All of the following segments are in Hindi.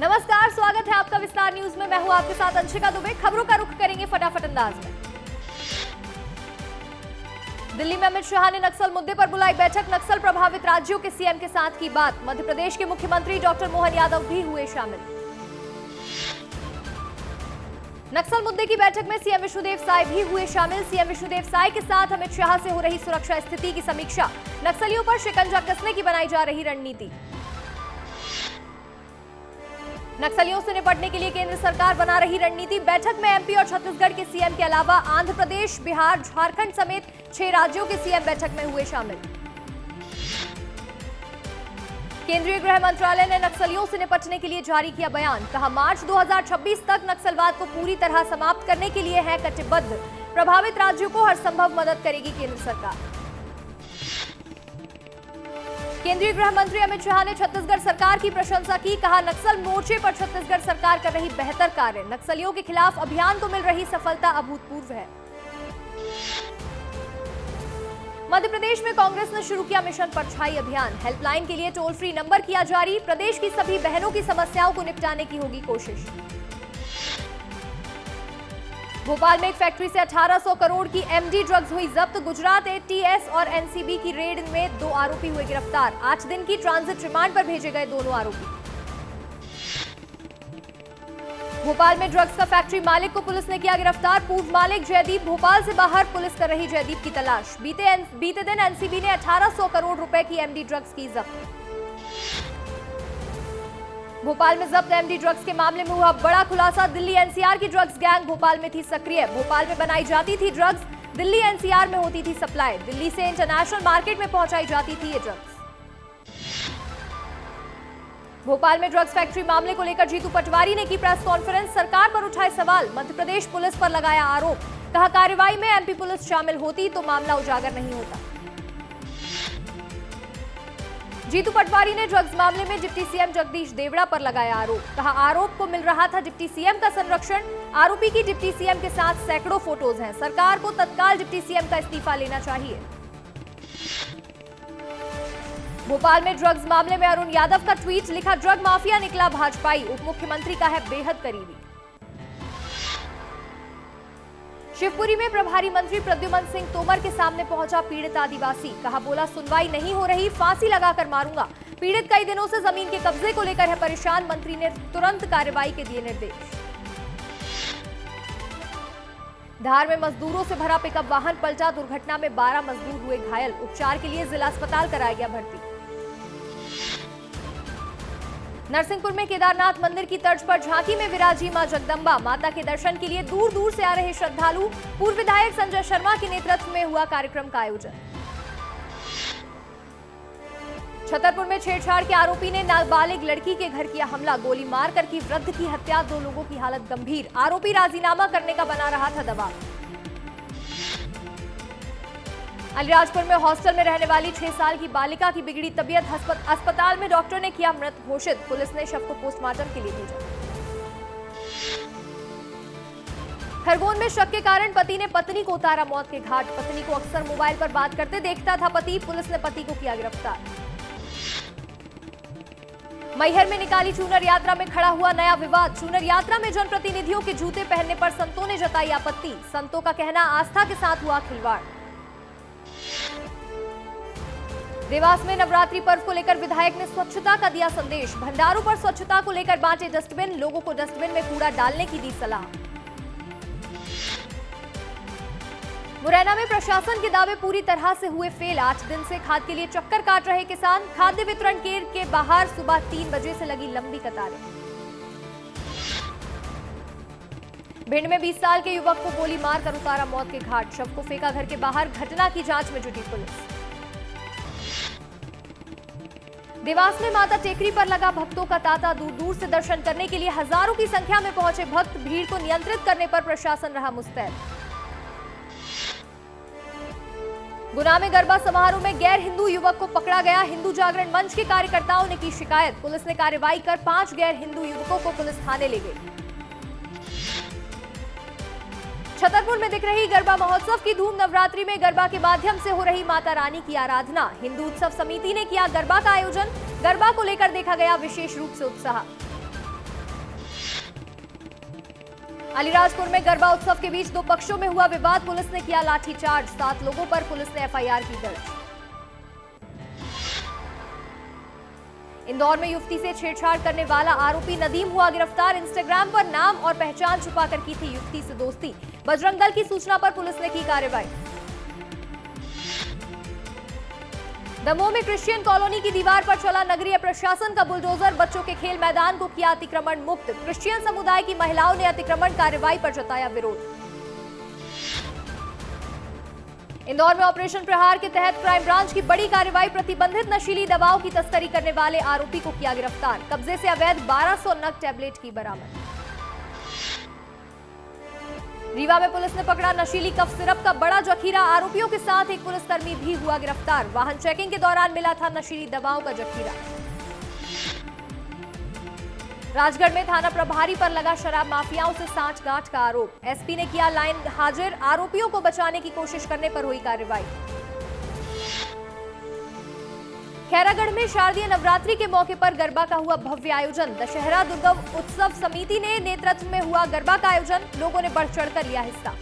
नमस्कार, स्वागत है आपका विस्तार न्यूज में। मैं हूं आपके साथ अंशिका दुबे। खबरों का रुख करेंगे फटाफट अंदाज में। दिल्ली में अमित शाह ने नक्सल मुद्दे पर बुलाई बैठक। नक्सल प्रभावित राज्यों के सीएम के साथ की बात। मध्य प्रदेश के मुख्यमंत्री डॉक्टर मोहन यादव भी हुए शामिल। नक्सल मुद्दे की बैठक में सीएम विष्णुदेव साय भी हुए शामिल। सीएम विष्णुदेव साय के साथ अमित शाह से हो रही सुरक्षा स्थिति की समीक्षा। नक्सलियों पर शिकंजा कसने की बनाई जा रही रणनीति। नक्सलियों से निपटने के लिए केंद्र सरकार बना रही रणनीति। बैठक में एमपी और छत्तीसगढ़ के सीएम के अलावा आंध्र प्रदेश, बिहार, झारखंड समेत 6 राज्यों के सीएम बैठक में हुए शामिल। केंद्रीय गृह मंत्रालय ने नक्सलियों से निपटने के लिए जारी किया बयान। कहा, मार्च 2026 तक नक्सलवाद को पूरी तरह समाप्त करने के लिए है कटिबद्ध। प्रभावित राज्यों को हर संभव मदद करेगी केंद्र सरकार। केंद्रीय गृह मंत्री अमित शाह ने छत्तीसगढ़ सरकार की प्रशंसा की। कहा, नक्सल मोर्चे पर छत्तीसगढ़ सरकार कर रही बेहतर कार्य। नक्सलियों के खिलाफ अभियान को मिल रही सफलता अभूतपूर्व है। मध्य प्रदेश में कांग्रेस ने शुरू किया मिशन परछाई अभियान। हेल्पलाइन के लिए टोल फ्री नंबर किया जारी। प्रदेश की सभी बहनों की समस्याओं को निपटाने की होगी कोशिश। भोपाल में एक फैक्ट्री से 1800 करोड़ की एमडी ड्रग्स हुई जब्त। गुजरात एटीएस और एनसीबी की रेड में 2 आरोपी हुए गिरफ्तार। 8 दिन की ट्रांजिट रिमांड पर भेजे गए दोनों आरोपी। भोपाल में ड्रग्स का फैक्ट्री मालिक को पुलिस ने किया गिरफ्तार। पूर्व मालिक जयदीप भोपाल से बाहर, पुलिस कर रही जयदीप की तलाश। बीते दिन एनसीबी ने 1800 करोड़ रुपए की एमडी ड्रग्स की जब्त। भोपाल में जब्त एमडी ड्रग्स के मामले में हुआ बड़ा खुलासा। दिल्ली एनसीआर की ड्रग्स गैंग भोपाल में थी सक्रिय। भोपाल में बनाई जाती थी ड्रग्स, दिल्ली एनसीआर में होती थी सप्लाई। दिल्ली से इंटरनेशनल मार्केट में पहुंचाई जाती थी ये ड्रग्स। भोपाल में ड्रग्स फैक्ट्री मामले को लेकर जीतू पटवारी ने की प्रेस कॉन्फ्रेंस। सरकार पर उठाए सवाल, मध्य प्रदेश पुलिस पर लगाया आरोप। कहा, कार्रवाई में एमपी पुलिस शामिल होती तो मामला उजागर नहीं होता। जीतू पटवारी ने ड्रग्स मामले में डिप्टी सीएम जगदीश देवड़ा पर लगाया आरोप। कहा, आरोप को मिल रहा था डिप्टी सीएम का संरक्षण। आरोपी की डिप्टी सीएम के साथ सैकड़ों फोटोज हैं। सरकार को तत्काल डिप्टी सीएम का इस्तीफा लेना चाहिए। भोपाल में ड्रग्स मामले में अरुण यादव का ट्वीट। लिखा, ड्रग माफिया निकला भाजपाई, उप मुख्यमंत्री का है बेहद करीबी। शिवपुरी में प्रभारी मंत्री प्रद्युमन सिंह तोमर के सामने पहुंचा पीड़ित आदिवासी। कहा, बोला, सुनवाई नहीं हो रही, फांसी लगाकर मारूंगा। पीड़ित कई दिनों से जमीन के कब्जे को लेकर है परेशान। मंत्री ने तुरंत कार्रवाई के दिए निर्देश। धार में मजदूरों से भरा पिकअप वाहन पलटा। दुर्घटना में 12 मजदूर हुए घायल। उपचार के लिए जिला अस्पताल कराया गया भर्ती। नरसिंहपुर में केदारनाथ मंदिर की तर्ज पर झांकी में विराजी मां जगदंबा। माता के दर्शन के लिए दूर दूर से आ रहे श्रद्धालु। पूर्व विधायक संजय शर्मा के नेतृत्व में हुआ कार्यक्रम का आयोजन। छतरपुर में छेड़छाड़ के आरोपी ने नाबालिग लड़की के घर किया हमला। गोली मारकर की वृद्ध की हत्या। 2 लोगों की हालत गंभीर। आरोपी राजीनामा करने का बना रहा था दबाव। अलीराजपुर में हॉस्टल में रहने वाली 6 साल की बालिका की बिगड़ी तबीयत। अस्पताल में डॉक्टर ने किया मृत घोषित। पुलिस ने शव को पोस्टमार्टम के लिए भेजा। खरगोन में शक के कारण पति ने पत्नी को उतारा मौत के घाट। पत्नी को अक्सर मोबाइल पर बात करते देखता था पति। पुलिस ने पति को किया गिरफ्तार। मैहर में निकाली चूनर यात्रा में खड़ा हुआ नया विवाद। चूनर यात्रा में जनप्रतिनिधियों के जूते पहनने पर संतों ने जताई आपत्ति। संतों का कहना, आस्था के साथ हुआ खिलवाड़। देवास में नवरात्रि पर्व को लेकर विधायक ने स्वच्छता का दिया संदेश। भंडारों पर स्वच्छता को लेकर बांटे डस्टबिन। लोगों को डस्टबिन में कूड़ा डालने की दी सलाह। मुरैना में प्रशासन के दावे पूरी तरह से हुए फेल। 8 दिन से खाद के लिए चक्कर काट रहे किसान। खाद्य वितरण केंद्र के बाहर सुबह 3 बजे से लगी लंबी कतारें। भिंड में 20 साल के युवक को गोली मारकर उतारा मौत के घाट। शव को फेंका घर के बाहर। घटना की जांच में जुटी पुलिस। देवास में माता टेकरी पर लगा भक्तों का तांता। दूर दूर से दर्शन करने के लिए हजारों की संख्या में पहुंचे भक्त। भीड़ को नियंत्रित करने पर प्रशासन रहा मुस्तैद। गुना में गरबा समारोह में गैर हिंदू युवक को पकड़ा गया। हिंदू जागरण मंच के कार्यकर्ताओं ने की शिकायत। पुलिस ने कार्रवाई कर 5 गैर हिंदू युवकों को पुलिस थाने ले गई। छतरपुर में दिख रही गरबा महोत्सव की धूम। नवरात्रि में गरबा के माध्यम से हो रही माता रानी की आराधना। हिंदू उत्सव समिति ने किया गरबा का आयोजन। गरबा को लेकर देखा गया विशेष रूप से उत्साह। अलीराजपुर में गरबा उत्सव के बीच दो पक्षों में हुआ विवाद, पुलिस ने किया लाठीचार्ज, 7 लोगों पर पुलिस ने एफआईआर की दर्ज। इंदौर में युवती से छेड़छाड़ करने वाला आरोपी नदीम हुआ गिरफ्तार, इंस्टाग्राम पर नाम और पहचान छुपाकर की थी युवती से दोस्ती, बजरंग दल की सूचना पर पुलिस ने की कार्रवाई। दमोह में क्रिश्चियन कॉलोनी की दीवार पर चला नगरीय प्रशासन का बुलडोजर, बच्चों के खेल मैदान को किया अतिक्रमण मुक्त, क्रिश्चियन समुदाय की महिलाओं ने अतिक्रमण कार्रवाई पर जताया विरोध। इंदौर में ऑपरेशन प्रहार के तहत क्राइम ब्रांच की बड़ी कार्रवाई, प्रतिबंधित नशीली दवाओं की तस्करी करने वाले आरोपी को किया गिरफ्तार, कब्जे से अवैध 1200 नग टैबलेट की बरामद। रीवा में पुलिस ने पकड़ा नशीली कफ सिरप का बड़ा जखीरा, आरोपियों के साथ एक पुलिसकर्मी भी हुआ गिरफ्तार, वाहन चेकिंग के दौरान मिला था नशीली दवाओं का जखीरा। राजगढ़ में थाना प्रभारी पर लगा शराब माफियाओं से सांठगांठ का आरोप, एसपी ने किया लाइन हाजिर, आरोपियों को बचाने की कोशिश करने पर हुई कार्रवाई। खैरागढ़ में शारदीय नवरात्रि के मौके पर गरबा का हुआ भव्य आयोजन, दशहरा दुर्गा उत्सव समिति ने नेतृत्व में हुआ गरबा का आयोजन, लोगों ने बढ़ चढ़कर लिया हिस्सा।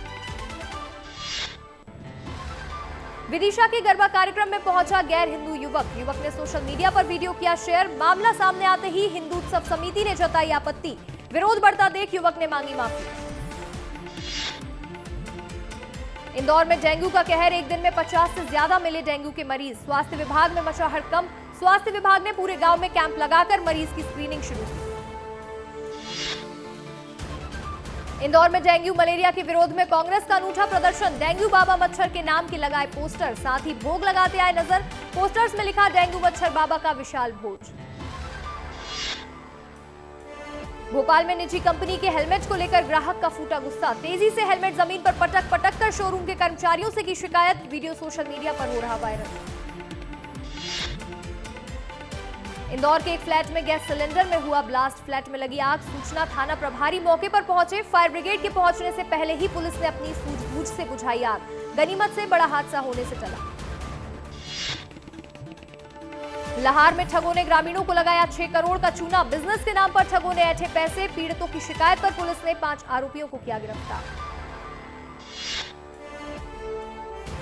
विदिशा के गरबा कार्यक्रम में पहुंचा गैर हिंदू युवक ने सोशल मीडिया पर वीडियो किया शेयर, मामला सामने आते ही हिंदू उत्सव समिति ने जताई आपत्ति, विरोध बढ़ता देख युवक ने मांगी माफी। इंदौर में डेंगू का कहर, एक दिन में 50 से ज्यादा मिले डेंगू के मरीज, स्वास्थ्य विभाग में मचा हड़कंप, स्वास्थ्य विभाग ने पूरे गांव में कैंप लगाकर मरीज की स्क्रीनिंग शुरू की। इंदौर में डेंगू मलेरिया के विरोध में कांग्रेस का अनूठा प्रदर्शन, डेंगू बाबा मच्छर के नाम के लगाए पोस्टर, साथ ही भोग लगाते आए नजर, पोस्टर्स में लिखा डेंगू मच्छर बाबा का विशाल भोज। भोपाल में निजी कंपनी के हेलमेट को लेकर ग्राहक का फूटा गुस्सा, तेजी से हेलमेट जमीन पर पटक कर शोरूम के कर्मचारियों से की शिकायत, वीडियो सोशल मीडिया पर हो रहा वायरल। इंदौर के एक फ्लैट में गैस सिलेंडर में हुआ ब्लास्ट, फ्लैट में लगी आग, सूचना थाना प्रभारी मौके पर पहुंचे, फायर ब्रिगेड के पहुंचने से पहले ही पुलिस ने अपनी सूझबूझ से बुझाई आग, गनीमत से बड़ा हादसा होने से टला। लाहौर में ठगों ने ग्रामीणों को लगाया 6 करोड़ का चूना, बिजनेस के नाम पर ठगों ने ऐंठे पैसे, पीड़ितों की शिकायत पर पुलिस ने 5 आरोपियों को किया गिरफ्तार।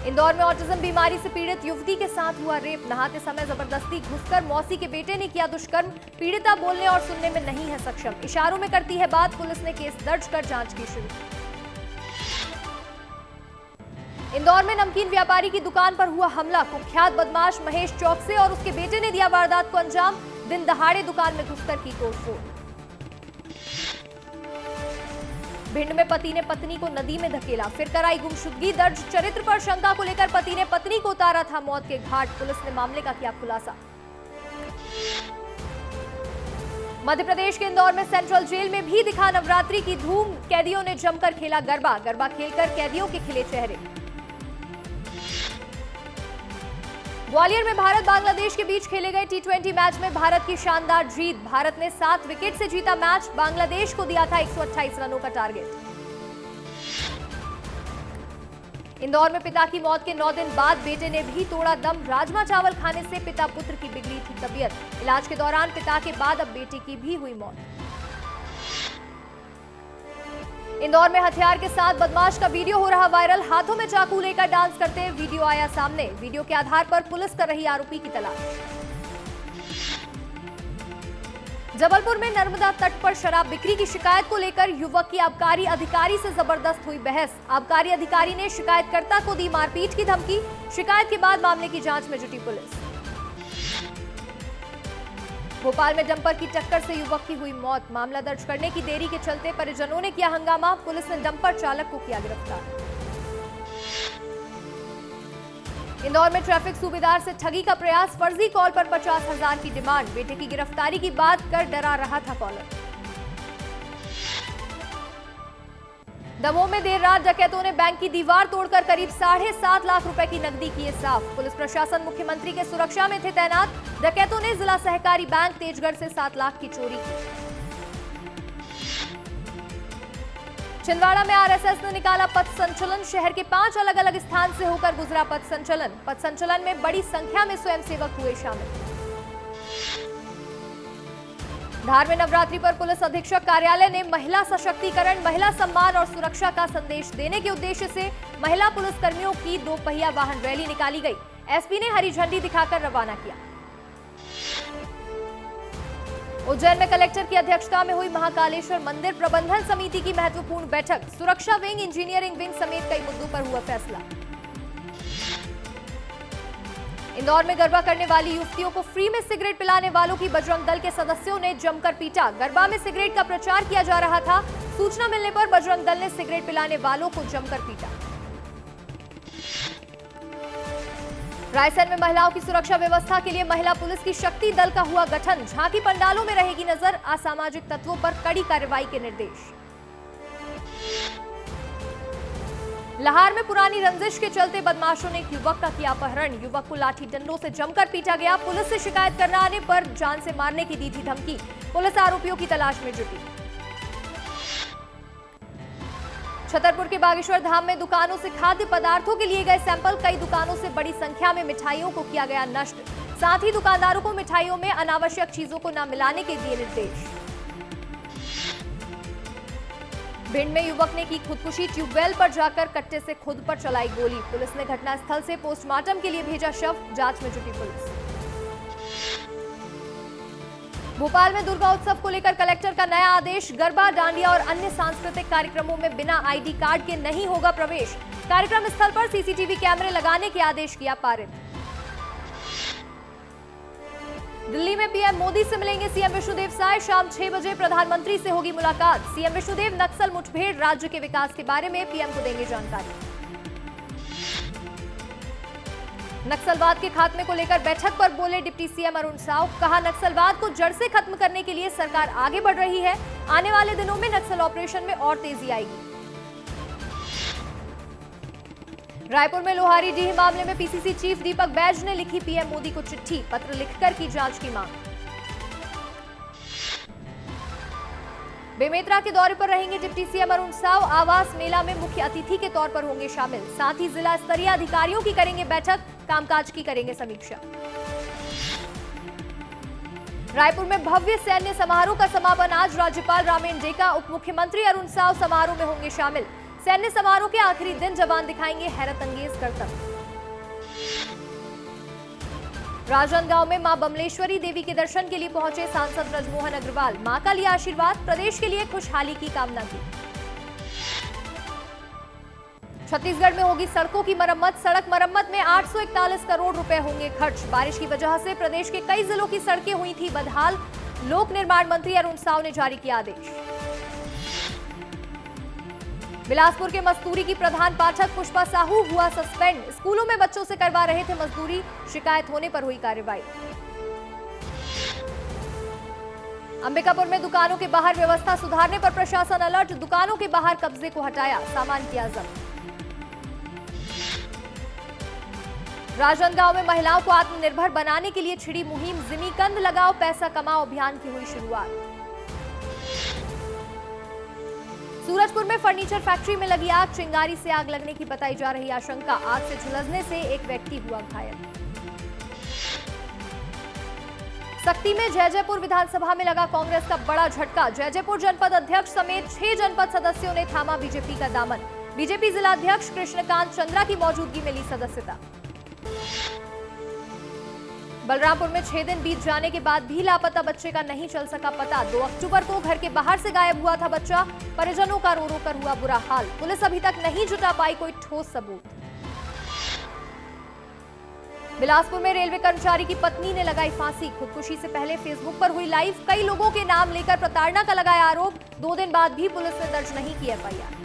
इंदौर में ऑटिज्म बीमारी से पीड़ित युवती के साथ हुआ रेप, नहाते समय जबरदस्ती घुसकर मौसी के बेटे ने किया दुष्कर्म, पीड़िता बोलने और सुनने में नहीं है सक्षम, इशारों में करती है बात, पुलिस ने केस दर्ज कर जांच की शुरू। इंदौर में नमकीन व्यापारी की दुकान पर हुआ हमला, कुख्यात बदमाश महेश चौकसे और उसके बेटे ने दिया वारदात को अंजाम, दिन दहाड़े दुकान में घुसकर की तोड़फोड़। भिंड में पति ने पत्नी को नदी में धकेला, फिर कराई गुमशुदगी दर्ज, चरित्र पर शंका को लेकर पति ने पत्नी को उतारा था मौत के घाट, पुलिस ने मामले का किया खुलासा। मध्य प्रदेश के इंदौर में सेंट्रल जेल में भी दिखा नवरात्रि की धूम, कैदियों ने जमकर खेला गरबा, गरबा खेलकर कैदियों के खिले चेहरे। ग्वालियर में भारत बांग्लादेश के बीच खेले गए T20 मैच में भारत की शानदार जीत, भारत ने 7 विकेट से जीता मैच, बांग्लादेश को दिया था 128 रनों का टारगेट। इंदौर में पिता की मौत के 9 दिन बाद बेटे ने भी तोड़ा दम, राजमा चावल खाने से पिता पुत्र की बिगड़ी थी तबीयत, इलाज के दौरान पिता के बाद अब बेटे की भी हुई मौत। इंदौर में हथियार के साथ बदमाश का वीडियो हो रहा वायरल, हाथों में चाकू लेकर डांस करते वीडियो आया सामने, वीडियो के आधार पर पुलिस कर रही आरोपी की तलाश। जबलपुर में नर्मदा तट पर शराब बिक्री की शिकायत को लेकर युवक की आबकारी अधिकारी से जबरदस्त हुई बहस, आबकारी अधिकारी ने शिकायतकर्ता को दी मारपीट की धमकी, शिकायत के बाद मामले की जांच में जुटी पुलिस। भोपाल में डंपर की टक्कर से युवक की हुई मौत, मामला दर्ज करने की देरी के चलते परिजनों ने किया हंगामा, पुलिस ने डंपर चालक को किया गिरफ्तार। इंदौर में ट्रैफिक सूबेदार से ठगी का प्रयास, फर्जी कॉल पर 50,000 की डिमांड, बेटे की गिरफ्तारी की बात कर डरा रहा था कॉलर। दमोह में देर रात डकैतों ने बैंक की दीवार तोड़कर करीब 7.5 लाख रुपए की नकदी किए साफ, पुलिस प्रशासन मुख्यमंत्री के सुरक्षा में थे तैनात, डकैतों ने जिला सहकारी बैंक तेजगढ़ से 7 लाख की चोरी की। छिंदवाड़ा में आरएसएस ने निकाला पथ संचलन, शहर के 5 अलग अलग स्थान से होकर गुजरा पथ संचलन में बड़ी संख्या में स्वयंसेवक हुए शामिल। धार में नवरात्रि पर पुलिस अधीक्षक कार्यालय ने महिला सशक्तिकरण, महिला सम्मान और सुरक्षा का संदेश देने के उद्देश्य से महिला पुलिसकर्मियों की 2 पहिया वाहन रैली निकाली गई। एसपी ने हरी झंडी दिखाकर रवाना किया। उज्जैन में कलेक्टर की अध्यक्षता में हुई महाकालेश्वर मंदिर प्रबंधन समिति की महत्वपूर्ण बैठक। सुरक्षा विंग, इंजीनियरिंग विंग समेत कई मुद्दों पर हुआ फैसला। इंदौर में गरबा करने वाली युवतियों को फ्री में सिगरेट पिलाने वालों की बजरंग दल के सदस्यों ने जमकर पीटा। गरबा में सिगरेट का प्रचार किया जा रहा था। सूचना मिलने पर बजरंग दल ने सिगरेट पिलाने वालों को जमकर पीटा। रायसेन में महिलाओं की सुरक्षा व्यवस्था के लिए महिला पुलिस की शक्ति दल का हुआ गठन। झांकी पंडालों में रहेगी नजर। असामाजिक तत्वों पर कड़ी कार्रवाई के निर्देश। लाहौर में पुरानी रंजिश के चलते बदमाशों ने एक युवक का किया अपहरण। युवक को लाठी डंडों से जमकर पीटा गया। पुलिस से शिकायत करने आने पर जान से मारने की दी थी धमकी। पुलिस आरोपियों की तलाश में जुटी। छतरपुर के बागेश्वर धाम में दुकानों से खाद्य पदार्थों के लिए गए सैंपल। कई दुकानों से बड़ी संख्या में मिठाइयों को किया गया नष्ट। साथ ही दुकानदारों को मिठाइयों में अनावश्यक चीजों को न मिलाने के दिए निर्देश। भिंड में युवक ने की खुदकुशी। ट्यूबवेल पर जाकर कट्टे से खुद पर चलाई गोली। पुलिस ने घटनास्थल से पोस्टमार्टम के लिए भेजा शव। जांच में जुटी पुलिस। भोपाल में दुर्गा उत्सव को लेकर कलेक्टर का नया आदेश। गरबा, डांडिया और अन्य सांस्कृतिक कार्यक्रमों में बिना आईडी कार्ड के नहीं होगा प्रवेश। कार्यक्रम स्थल पर सीसीटीवी कैमरे लगाने के आदेश किया पारित। दिल्ली में पीएम मोदी से मिलेंगे सीएम विष्णुदेव साय। शाम 6 बजे प्रधानमंत्री से होगी मुलाकात। सीएम विष्णुदेव नक्सल मुठभेड़, राज्य के विकास के बारे में पीएम को देंगे जानकारी। नक्सलवाद के खात्मे को लेकर बैठक पर बोले डिप्टी सीएम अरुण साव। कहा, नक्सलवाद को जड़ से खत्म करने के लिए सरकार आगे बढ़ रही है। आने वाले दिनों में नक्सल ऑपरेशन में और तेजी आएगी। रायपुर में लोहारीडीह मामले में पीसीसी चीफ दीपक बैज ने लिखी पीएम मोदी को चिट्ठी। पत्र लिखकर की जांच की मांग। बेमेतरा के दौरे पर रहेंगे डिप्टी सीएम अरुण साव। आवास मेला में मुख्य अतिथि के तौर पर होंगे शामिल। साथ ही जिला स्तरीय अधिकारियों की करेंगे बैठक। कामकाज की करेंगे समीक्षा। रायपुर में भव्य सैन्य समारोह का समापन आज। राज्यपाल रामेन डेका, उप मुख्यमंत्री अरुण साव समारोह में होंगे शामिल। सैन्य समारोह के आखिरी दिन जवान दिखाएंगे हैरतअंगेज करतब। राजनांदगांव में मां बमलेश्वरी देवी के दर्शन के लिए पहुंचे सांसद ब्रजमोहन अग्रवाल। मां का लिया आशीर्वाद। प्रदेश के लिए खुशहाली की कामना की। छत्तीसगढ़ में होगी सड़कों की मरम्मत। सड़क मरम्मत में 841 करोड़ रुपए होंगे खर्च। बारिश की वजह से प्रदेश के कई जिलों की सड़कें हुई थी बदहाल। लोक निर्माण मंत्री अरुण साव ने जारी किया आदेश। बिलासपुर के मजदूरी की प्रधान पाठक पुष्पा साहू हुआ सस्पेंड। स्कूलों में बच्चों से करवा रहे थे मजदूरी। शिकायत होने पर हुई कार्रवाई। अंबिकापुर में दुकानों के बाहर व्यवस्था सुधारने पर प्रशासन अलर्ट। दुकानों के बाहर कब्जे को हटाया, सामान किया जब्त। राजनांदगांव में महिलाओं को आत्मनिर्भर बनाने के लिए छिड़ी मुहिम। जिमीकंद लगाओ पैसा कमाओ अभियान की हुई शुरुआत। सूरजपुर में फर्नीचर फैक्ट्री में लगी आग। चिंगारी से आग लगने की बताई जा रही आशंका। आग से झुलसने से एक व्यक्ति हुआ घायल। सक्ती में जयजयपुर विधानसभा में लगा कांग्रेस का बड़ा झटका। जयजयपुर जनपद अध्यक्ष समेत 6 जनपद सदस्यों ने थामा बीजेपी का दामन। बीजेपी जिलाध्यक्ष कृष्णकांत चंद्रा की मौजूदगी में ली सदस्यता। बलरामपुर में 6 दिन बीत जाने के बाद भी लापता बच्चे का नहीं चल सका पता। 2 अक्टूबर को घर के बाहर से गायब हुआ था बच्चा। परिजनों का रो रो कर हुआ बुरा हाल। पुलिस अभी तक नहीं जुटा पाई कोई ठोस सबूत। बिलासपुर में रेलवे कर्मचारी की पत्नी ने लगाई फांसी। खुदकुशी से पहले फेसबुक पर हुई लाइव। कई लोगों के नाम लेकर प्रताड़ना का लगाया आरोप। 2 दिन बाद भी पुलिस ने दर्ज नहीं की एफआईआर।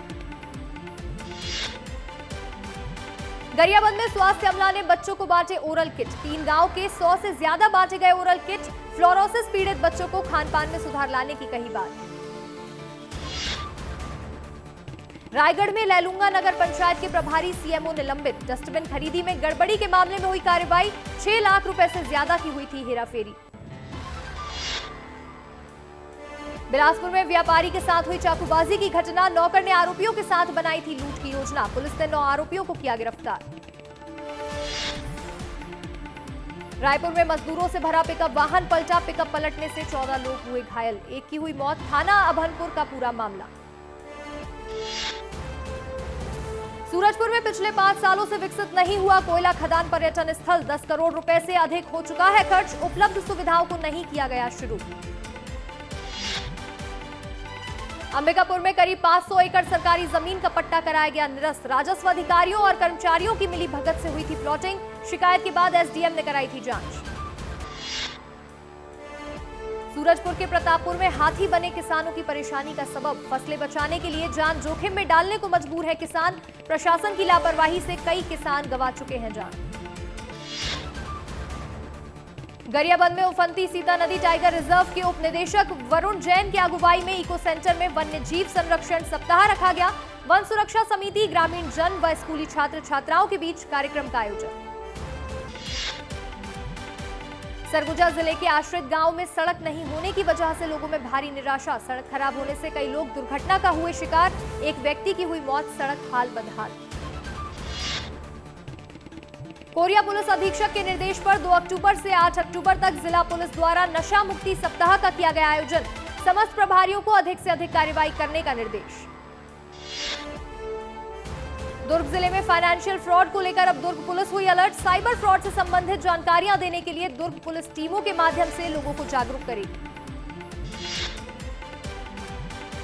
गरियाबंद में स्वास्थ्य अमला ने बच्चों को बांटे ओरल किट। 3 गांव के 100 से ज्यादा बांटे गए ओरल किट। फ्लोरोसिस पीड़ित बच्चों को खान-पान में सुधार लाने की कही बात। रायगढ़ में लैलूंगा नगर पंचायत के प्रभारी सीएमओ निलंबित। डस्टबिन खरीदी में गड़बड़ी के मामले में हुई कार्रवाई। 6 लाख रुपए से ज्यादा की हुई थी हेराफेरी। बिलासपुर में व्यापारी के साथ हुई चाकूबाजी की घटना। नौकर ने आरोपियों के साथ बनाई थी लूट की योजना। पुलिस ने 9 आरोपियों को किया गिरफ्तार। रायपुर में मजदूरों से भरा पिकअप वाहन पलटा, पिकअप पलटने से 14 लोग हुए घायल, एक की हुई मौत। थाना अभनपुर का पूरा मामला। सूरजपुर में पिछले 5 सालों से विकसित नहीं हुआ कोयला खदान पर्यटन स्थल, 10 करोड़ रुपए से अधिक हो चुका है खर्च, उपलब्ध सुविधाओं को नहीं किया गया शुरू। अंबिकापुर में करीब 500 एकड़ सरकारी जमीन का पट्टा कराया गया निरस्त, राजस्व अधिकारियों और कर्मचारियों की मिली भगत से हुई थी प्लॉटिंग, शिकायत के बाद एसडीएम ने कराई थी जांच। सूरजपुर के प्रतापपुर में हाथी बने किसानों की परेशानी का सबब, फसलें बचाने के लिए जान जोखिम में डालने को मजबूर है किसान, प्रशासन की लापरवाही से कई किसान गंवा चुके हैं जान। गरियाबंद में उफनती सीता नदी टाइगर रिजर्व के उप निदेशक वरुण जैन की अगुवाई में इको सेंटर में वन्य जीव संरक्षण सप्ताह रखा गया, वन सुरक्षा समिति, ग्रामीण जन व स्कूली छात्र छात्राओं के बीच कार्यक्रम का आयोजन। सरगुजा जिले के आश्रित गांव में सड़क नहीं होने की वजह से लोगों में भारी निराशा, सड़क खराब होने से कई लोग दुर्घटना का हुए शिकार, एक व्यक्ति की हुई मौत, सड़क हाल बदहाल। कोरिया पुलिस अधीक्षक के निर्देश पर 2 अक्टूबर से 8 अक्टूबर तक जिला पुलिस द्वारा नशा मुक्ति सप्ताह का किया गया आयोजन, समस्त प्रभारियों को अधिक से अधिक कार्रवाई करने का निर्देश। दुर्ग जिले में फाइनेंशियल फ्रॉड को लेकर अब दुर्ग पुलिस हुई अलर्ट, साइबर फ्रॉड से संबंधित जानकारियां देने के लिए दुर्ग पुलिस टीमों के माध्यम से लोगों को जागरूक करेगी।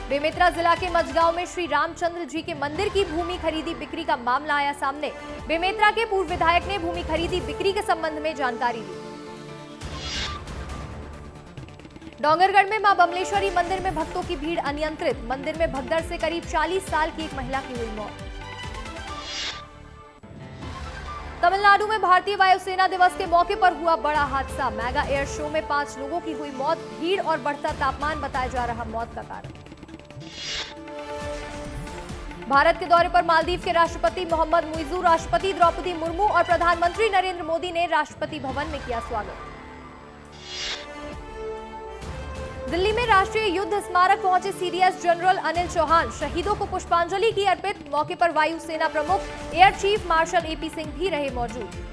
बेमेतरा जिला के मझगांव में श्री रामचंद्र जी के मंदिर की भूमि खरीदी बिक्री का मामला आया सामने, बेमेतरा के पूर्व विधायक ने भूमि खरीदी बिक्री के संबंध में जानकारी दी। डोंगरगढ़ में मां बमलेश्वरी मंदिर में भक्तों की भीड़ अनियंत्रित, मंदिर में भगदड़ से करीब 40 साल की एक महिला की हुई मौत। तमिलनाडु में भारतीय वायुसेना दिवस के मौके पर हुआ बड़ा हादसा, मेगा एयर शो में 5 लोगों की हुई मौत, भीड़ और बढ़ता तापमान बताया जा रहा मौत का कारण। भारत के दौरे पर मालदीव के राष्ट्रपति मोहम्मद मुइज़ू, राष्ट्रपति द्रौपदी मुर्मू और प्रधानमंत्री नरेंद्र मोदी ने राष्ट्रपति भवन में किया स्वागत। दिल्ली में राष्ट्रीय युद्ध स्मारक पहुंचे सीडीएस जनरल अनिल चौहान, शहीदों को पुष्पांजलि की अर्पित, मौके पर वायुसेना प्रमुख air chief marshal AP Singh भी रहे मौजूद।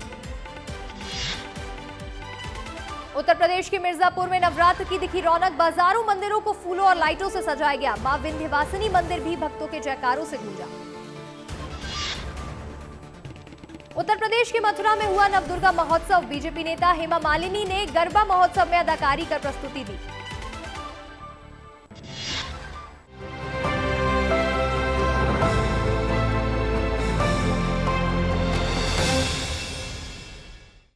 उत्तर प्रदेश के मिर्जापुर में नवरात्र की दिखी रौनक, बाजारों मंदिरों को फूलों और लाइटों से सजाया गया, मां विंध्यवासिनी मंदिर भी भक्तों के जयकारों से गूंजा। उत्तर प्रदेश के मथुरा में हुआ नवदुर्गा महोत्सव, बीजेपी नेता हेमा मालिनी ने गरबा महोत्सव में अदाकारी कर प्रस्तुति दी।